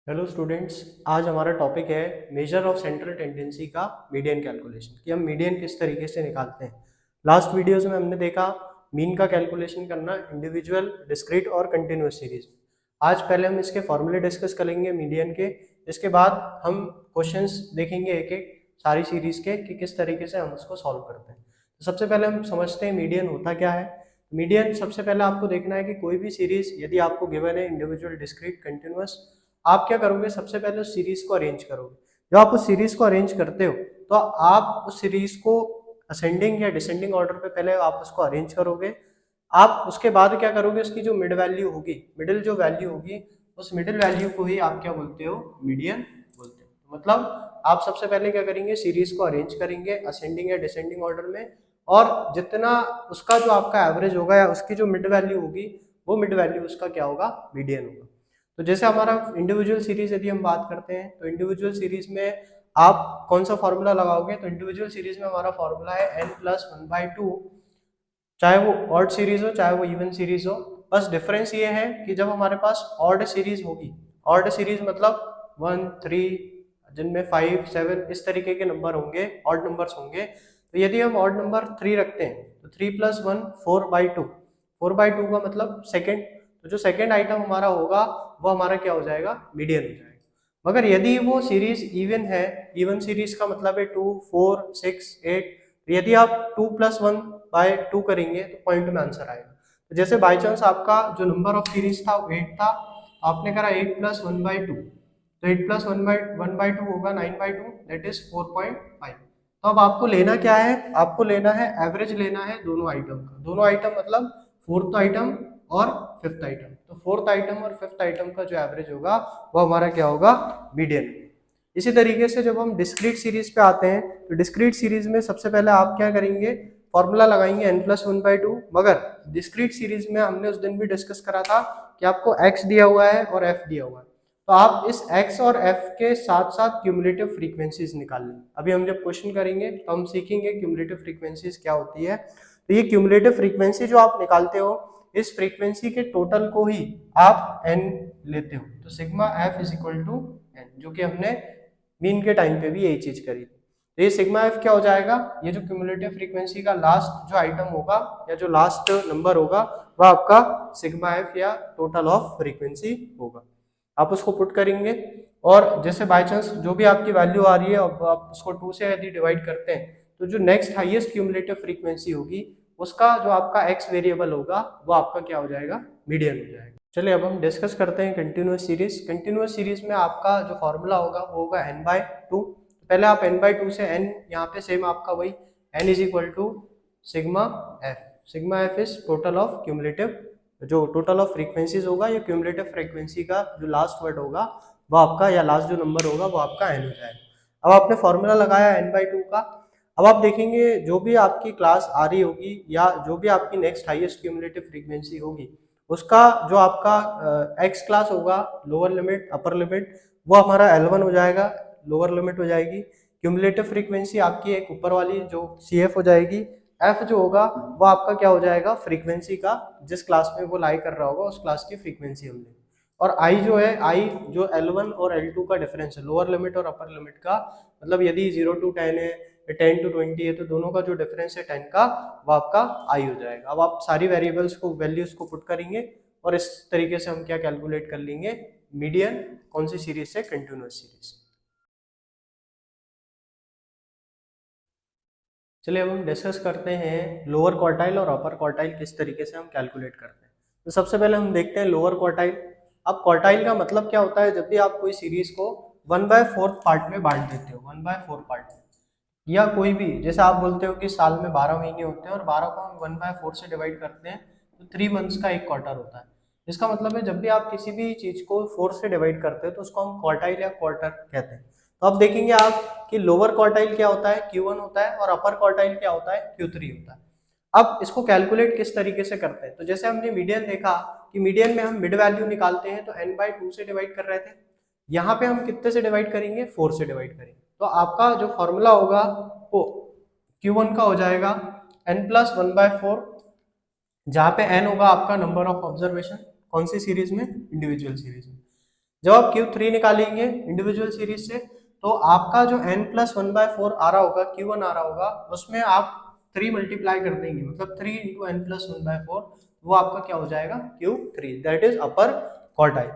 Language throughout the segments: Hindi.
Hello students. आज हमारा टॉपिक है मेजर ऑफ सेंट्रल टेंडेंसी का मीडियन कैलकुलेशन कि हम मीडियन किस तरीके से निकालते हैं। लास्ट वीडियोस में हमने देखा मीन का कैलकुलेशन करना इंडिविजुअल, डिस्क्रीट और कंटिन्यूअस सीरीज में। आज पहले हम इसके फॉर्मूले डिस्कस करेंगे मीडियन के। इसके बाद हम क्वेश्चंस देखेंगे एक एक सारी सीरीज के कि किस तरीके से हम उसको सॉल्व करते हैं। तो सबसे पहले हम समझते हैं मीडियन होता क्या है। मीडियन सबसे पहले आपको देखना है कि कोई भी सीरीज यदि आपको गिवन है इंडिविजुअल, डिस्क्रीट, कंटिन्यूअस, आप क्या करोगे, सबसे पहले उस सीरीज को अरेंज करोगे। जब आप उस सीरीज को अरेंज करते हो तो आप उस सीरीज को असेंडिंग या डिसेंडिंग ऑर्डर पे पहले आप उसको अरेंज करोगे। आप उसके बाद क्या करोगे, उसकी जो मिड वैल्यू होगी, मिडिल जो वैल्यू होगी, उस मिडिल वैल्यू को ही आप क्या बोलते हो, मीडियन बोलते हो। मतलब आप सबसे पहले क्या करेंगे, सीरीज को अरेंज करेंगे असेंडिंग या डिसेंडिंग ऑर्डर में, और जितना उसका जो आपका एवरेज होगा या उसकी जो मिड वैल्यू होगी, वो मिड वैल्यू उसका क्या होगा, मीडियन होगा। तो जैसे हमारा इंडिविजुअल सीरीज यदि हम बात करते हैं तो इंडिविजुअल सीरीज में आप कौन सा फॉर्मूला लगाओगे, तो इंडिविजुअल सीरीज में हमारा फॉर्मूला है n+1/2। चाहे वो ऑड सीरीज हो चाहे वो इवन सीरीज हो, बस डिफरेंस ये है कि जब हमारे पास ऑड सीरीज होगी, ऑड सीरीज मतलब 1, 3, जिनमें 5, 7 इस तरीके के नंबर होंगे, ऑड नंबर्स होंगे, तो यदि हम ऑड नंबर 3 रखते हैं तो 3+1 4/2, 4/2 का मतलब सेकेंड। तो जो सेकेंड आइटम हमारा होगा वो हमारा क्या हो जाएगा, मीडियन हो जाएगा। मगर यदि वो सीरीज इवन है, इवन सीरीज का मतलब है 2, 4, 6, 8, तो यदि आप 2+1/2 करेंगे तो पॉइंट में आंसर आएगा। तो जैसे बाई चांस आपका जो नंबर ऑफ सीरीज था वो 8 था, आपने करा 8+1/2, तो 8+1/2 होगा 9/2, दैट इज 4.5। तो अब आपको लेना क्या है, आपको लेना है एवरेज, लेना है दोनों आइटम का। दोनों आइटम मतलब फोर्थ आइटम और फिफ्थ आइटम। तो फोर्थ आइटम और फिफ्थ आइटम का जो एवरेज होगा वो हमारा क्या होगा, मीडियन। इसी तरीके से जब हम डिस्क्रीट सीरीज पे आते हैं तो डिस्क्रीट सीरीज में सबसे पहले आप क्या करेंगे, फॉर्मूला लगाएंगे n+1/2। मगर डिस्क्रीट सीरीज में हमने उस दिन भी डिस्कस करा था कि आपको x दिया हुआ है और f दिया हुआ है, तो आप इस x और f के साथ साथ क्यूमुलेटिव फ्रीक्वेंसीज निकाल लें। अभी हम जब क्वेश्चन करेंगे तो हम सीखेंगे क्यूमुलेटिव फ्रीक्वेंसीज क्या होती है। तो ये क्यूमुलेटिव फ्रीक्वेंसी जो आप निकालते हो, इस फ्रीक्वेंसी के टोटल को ही आप n लेते हो। तो sigma f is equal to n, जो कि हमने मीन के टाइम पे भी यही चीज करी थी। तो ये सिग्मा एफ क्या हो जाएगा, ये जो क्यूमुलेटिव फ्रीक्वेंसी का लास्ट जो आइटम होगा या जो लास्ट नंबर होगा वह आपका सिग्मा एफ या टोटल ऑफ फ्रीक्वेंसी होगा। आप उसको पुट करेंगे, और जैसे बाय चांस जो भी आपकी वैल्यू आ रही है, अब आप उसको 2 से यदि डिवाइड करते हैं तो जो नेक्स्ट हाईएस्ट क्यूमुलेटिव फ्रीक्वेंसी होगी उसका जो आपका एक्स वेरिएबल होगा वो आपका क्या हो जाएगा, मीडियन हो जाएगा। चलिए अब हम डिस्कस करते हैं कंटिन्यूअस सीरीज। कंटिन्यूअस सीरीज में आपका जो फॉर्मूला होगा वो होगा n/2। पहले आप n/2 से n, यहाँ पे सेम आपका वही n is equal to sigma f. Sigma f is total of cumulative, जो टोटल ऑफ फ्रीक्वेंसीज होगा, ये क्यूमुलेटिव फ्रीक्वेंसी का जो लास्ट वर्ड होगा वो आपका, या लास्ट जो नंबर होगा वो आपका n हो जाएगा। अब आपने फॉर्मूला लगाया n/2 का। अब आप देखेंगे जो भी आपकी क्लास आ रही होगी या जो भी आपकी नेक्स्ट हाईएस्ट क्यूमुलेटिव फ्रीक्वेंसी होगी, उसका जो आपका एक्स क्लास होगा, लोअर लिमिट अपर लिमिट, वो हमारा L1 हो जाएगा, लोअर लिमिट हो जाएगी। क्यूमुलेटिव फ्रीक्वेंसी आपकी एक ऊपर वाली जो CF हो जाएगी। एफ जो होगा वो आपका क्या हो जाएगा, फ्रीक्वेंसी का, जिस क्लास में वो लाई कर रहा होगा उस क्लास की फ्रीक्वेंसी हम लेंगे। और आई जो है, आई जो L1 और L2 का डिफरेंस है, लोअर लिमिट और अपर लिमिट का, मतलब यदि 0 to 10 है, 10 to 20 है, तो दोनों का जो डिफरेंस है 10 का, वो आपका आई हो जाएगा। अब आप सारी वेरिएबल्स को, वैल्यूज को पुट करेंगे और इस तरीके से हम क्या कैलकुलेट कर लेंगे, मीडियन कौन सी सीरीज से, कंटिन्यूअस सीरीज। चलिए अब हम डिस्कस करते हैं लोअर क्वार्टाइल और अपर क्वार्टाइल किस तरीके से हम कैलकुलेट करते हैं। तो सबसे पहले हम देखते हैं लोअर क्वार्टाइल। अब क्वार्टाइल का मतलब क्या होता है, जब भी आप कोई सीरीज को 1/4 पार्ट में बांट देते हो, 1/4 पार्ट में, या कोई भी, जैसे आप बोलते हो कि साल में 12 महीने होते हैं और 12 को हम 1/4 से डिवाइड करते हैं तो 3 मंथ्स का एक क्वार्टर होता है। इसका मतलब है जब भी आप किसी भी चीज को 4 से डिवाइड करते हो तो उसको हम क्वार्टाइल या क्वार्टर कहते हैं। तो अब देखेंगे आप कि लोअर क्वार्टाइल क्या होता है, Q1 होता है, और अपर क्वार्टाइल क्या होता है, Q3 होता है। अब इसको कैलकुलेट किस तरीके से करते हैं, तो जैसे हमने मीडियन देखा कि मीडियन में हम मिड वैल्यू निकालते हैं तो n/2 से डिवाइड कर रहे थे, यहाँ पे हम कितने से डिवाइड करेंगे, 4 से डिवाइड करेंगे। तो आपका जो फॉर्मूला होगा वो Q1 का हो जाएगा n+1/4, जहाँ पे n होगा आपका नंबर ऑफ ऑब्जर्वेशन, कौन सी सीरीज में, इंडिविजुअल सीरीज में। जब आप Q3 निकालेंगे इंडिविजुअल सीरीज से, तो आपका जो n+1/4 आ रहा होगा, Q1 आ रहा होगा, उसमें आप 3 मल्टीप्लाई कर देंगे, मतलब 3 इंटू n+1/4, वो आपका क्या हो जाएगा, Q3, that is upper quartile.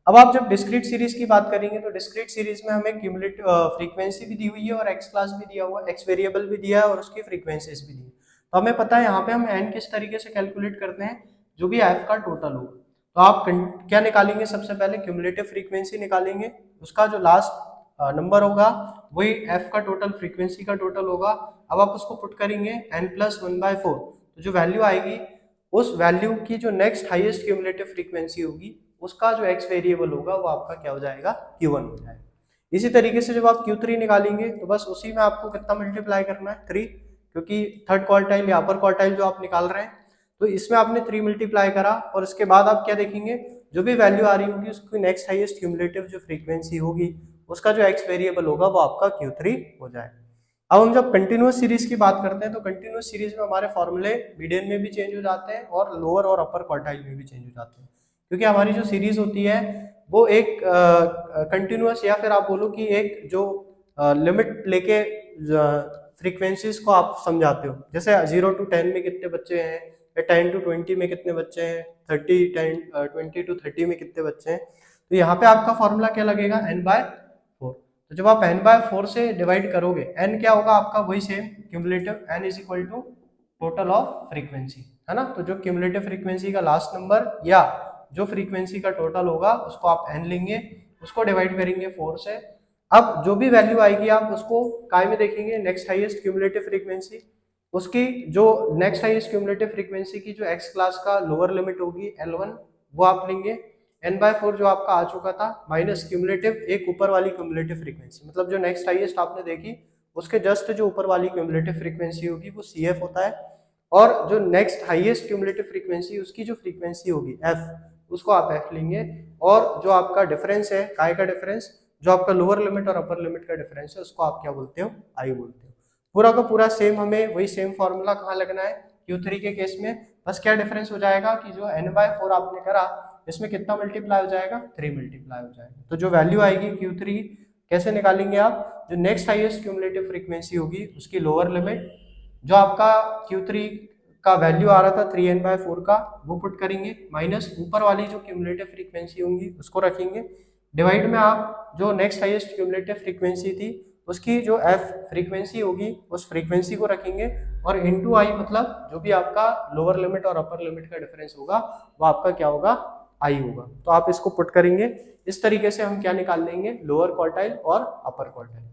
अब आप जब डिस्क्रीट सीरीज की बात करेंगे तो डिस्क्रीट सीरीज में हमें क्यूमुलेटिव फ्रीक्वेंसी भी दी हुई है और एक्स क्लास भी दिया हुआ है, एक्स वेरिएबल भी दिया है और उसकी फ्रीक्वेंसीज भी दी है। तो हमें पता है यहाँ पे हम n किस तरीके से कैलकुलेट करते हैं, जो भी f का टोटल होगा। तो आप क्या निकालेंगे, सबसे पहले क्यूमुलेटिव फ्रीक्वेंसी निकालेंगे, उसका जो लास्ट नंबर होगा वही f का टोटल फ्रीक्वेंसी का टोटल होगा। अब आप उसको पुट करेंगे n+1/4, तो जो वैल्यू आएगी उस वैल्यू की जो नेक्स्ट हाईएस्ट क्यूमुलेटिव फ्रीक्वेंसी होगी उसका जो x वेरिएबल होगा वो आपका क्या हो जाएगा, Q1 हो जाएगा। इसी तरीके से जब आप Q3 निकालेंगे तो बस उसी में आपको कितना मल्टीप्लाई करना है, 3, क्योंकि थर्ड क्वार्टाइल या अपर क्वार्टाइल जो आप निकाल रहे हैं, तो इसमें आपने 3 मल्टीप्लाई करा और उसके बाद आप क्या देखेंगे, जो भी वैल्यू आ रही होगी उसकी नेक्स्ट हाईएस्ट क्यूमुलेटिव जो फ्रीक्वेंसी होगी उसका जो x वेरिएबल होगा वो आपका Q3 हो जाएगा। अब हम जब कंटिन्यूअस सीरीज की बात करते हैं तो कंटिन्यूअस सीरीज में हमारे फॉर्मूले मीडियन में भी चेंज हो जाते हैं और लोअर और अपर क्वार्टाइल में भी चेंज हो जाते हैं, क्योंकि हमारी जो सीरीज होती है वो एक कंटिन्यूअस या फिर आप बोलो कि एक जो लिमिट लेके फ्रीक्वेंसीज को आप समझाते हो, जैसे 0 to 10 में कितने बच्चे हैं, या 10 to 20 में कितने बच्चे हैं, 20 to 30 में कितने बच्चे हैं, तो यहाँ पे आपका फॉर्मूला क्या लगेगा, n/4। तो जब आप n/4 से डिवाइड करोगे, n क्या होगा आपका, वही same cumulative, n is equal to total of frequency, है ना। तो जो क्यूमुलेटिव फ्रीक्वेंसी का लास्ट नंबर या जो फ्रीक्वेंसी का टोटल होगा उसको आप n लेंगे, उसको डिवाइड करेंगे 4 से। अब जो भी वैल्यू आएगी आप उसको काय में देखेंगे, नेक्स्ट हाईएस्ट क्यूमुलेटिव फ्रीक्वेंसी, उसकी जो नेक्स्ट हाईएस्ट क्यूमुलेटिव फ्रीक्वेंसी की जो x क्लास का लोअर लिमिट होगी L1, वो आप लेंगे, n/4 जो आपका आ चुका था माइनस क्यूमुलेटिव एक ऊपर वाली क्यूमुलेटिव फ्रीक्वेंसी, मतलब जो नेक्स्ट हाईएस्ट आपने देखी उसके जस्ट जो ऊपर वाली क्यूमुलेटिव फ्रीक्वेंसी होगी वो CF होता है, और जो नेक्स्ट हाईएस्ट क्यूमुलेटिव फ्रीक्वेंसी उसकी जो फ्रीक्वेंसी होगी F, उसको आप F लेंगे, और जो आपका डिफरेंस है, काय का डिफरेंस, जो आपका लोअर लिमिट और अपर लिमिट का डिफरेंस है, उसको आप क्या बोलते हो, I बोलते हो। पूरा का पूरा सेम, हमें वही सेम फॉर्मूला कहाँ लगना है, Q3 के केस में, बस क्या डिफरेंस हो जाएगा कि जो n/4 आपने करा इसमें कितना मल्टीप्लाई हो जाएगा, 3 मल्टीप्लाई हो जाएगा। तो जो वैल्यू आएगी Q3 कैसे निकालेंगे आप, जो नेक्स्ट हाईएस्ट क्यूमुलेटिव फ्रीक्वेंसी होगी उसकी लोअर लिमिट, जो आपका Q3 का वैल्यू आ रहा था 3n/4 का, वो पुट करेंगे, माइनस ऊपर वाली जो क्यूमुलेटिव फ्रीक्वेंसी होंगी उसको रखेंगे, डिवाइड में आप जो नेक्स्ट हाईएस्ट क्यूमुलेटिव फ्रीक्वेंसी थी उसकी जो F फ्रीक्वेंसी होगी उस फ्रीक्वेंसी को रखेंगे, और इनटू I, मतलब जो भी आपका लोअर लिमिट और अपर लिमिट का डिफरेंस होगा वो आपका क्या होगा, I होगा। तो आप इसको पुट करेंगे, इस तरीके से हम क्या निकाल लेंगे, लोअर क्वार्टाइल और अपर क्वार्टाइल।